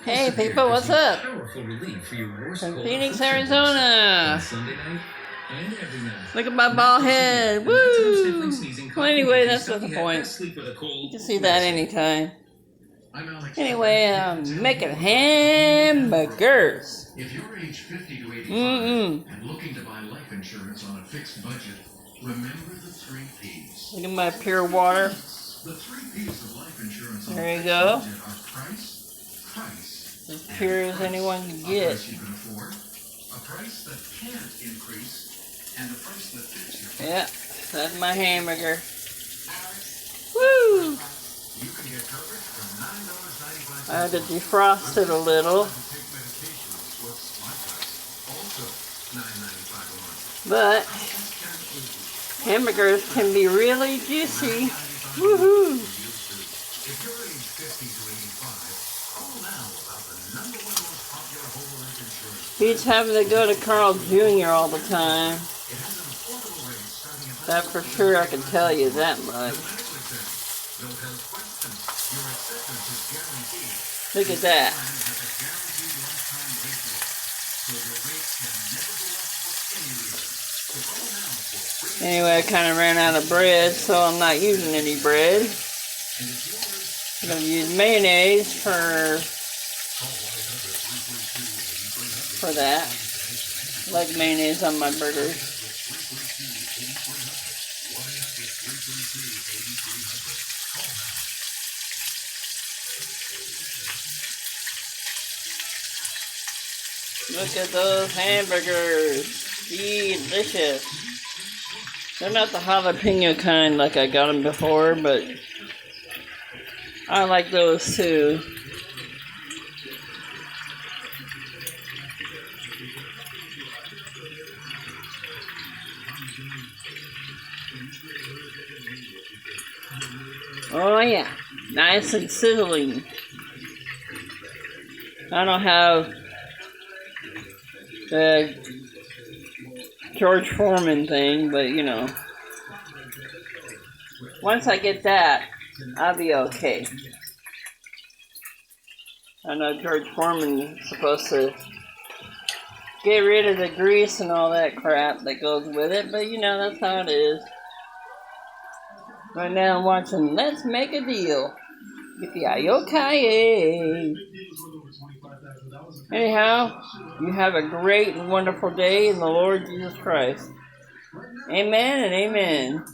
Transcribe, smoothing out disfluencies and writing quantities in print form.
Hey people, what's up? From Phoenix, Arizona. Look at my bald head. Woo! Well, anyway, that's not the point. You can see that anytime. Anyway, I'm making hamburgers. If you're age 50 to 85 and looking to buy life insurance on a fixed budget, remember the 3 P's. Look at my pure water. The 3 P's of life insurance on There a you fixed go. budget are price, As pure as anyone can a get. price you can afford, a price that can't increase, and a price that fits your budget. Yeah, that's my hamburger. Woo! You can get coverage for $9.95. I had to defrost it a little, Take medications. What's my price? Also $9.95 a month. but hamburgers can be really juicy. Woohoo! If you're age 50 to 85, call now about the #1 most popular whole life insurance. Beats having to go to Carl Jr. all the time. It has an affordable rate starting at That for sure, I can tell you that much. medical exam. No health questions. Your acceptance is guaranteed. Look at that. Plan has a guaranteed lifetime rate lock, so your rate can never go up for any reason. So call now for free. Anyway, I kind of ran out of bread, so I'm not using any bread. And if yours, I'm going to use mayonnaise for that. I like mayonnaise on my burgers. Look at those hamburgers. Delicious. They're not the jalapeno kind like I got them before, but I like those too. Oh yeah, nice and sizzling. I don't have the George Foreman thing, but you know, once I get that, I'll be okay. I know George Foreman is supposed to get rid of the grease and all that crap that goes with it, but you know, that's how it is. Right now I'm watching Let's Make a Deal. Yippee-yi-yo-ki-yay. Anyhow, you have a great and wonderful day in the Lord Jesus Christ. Amen and amen.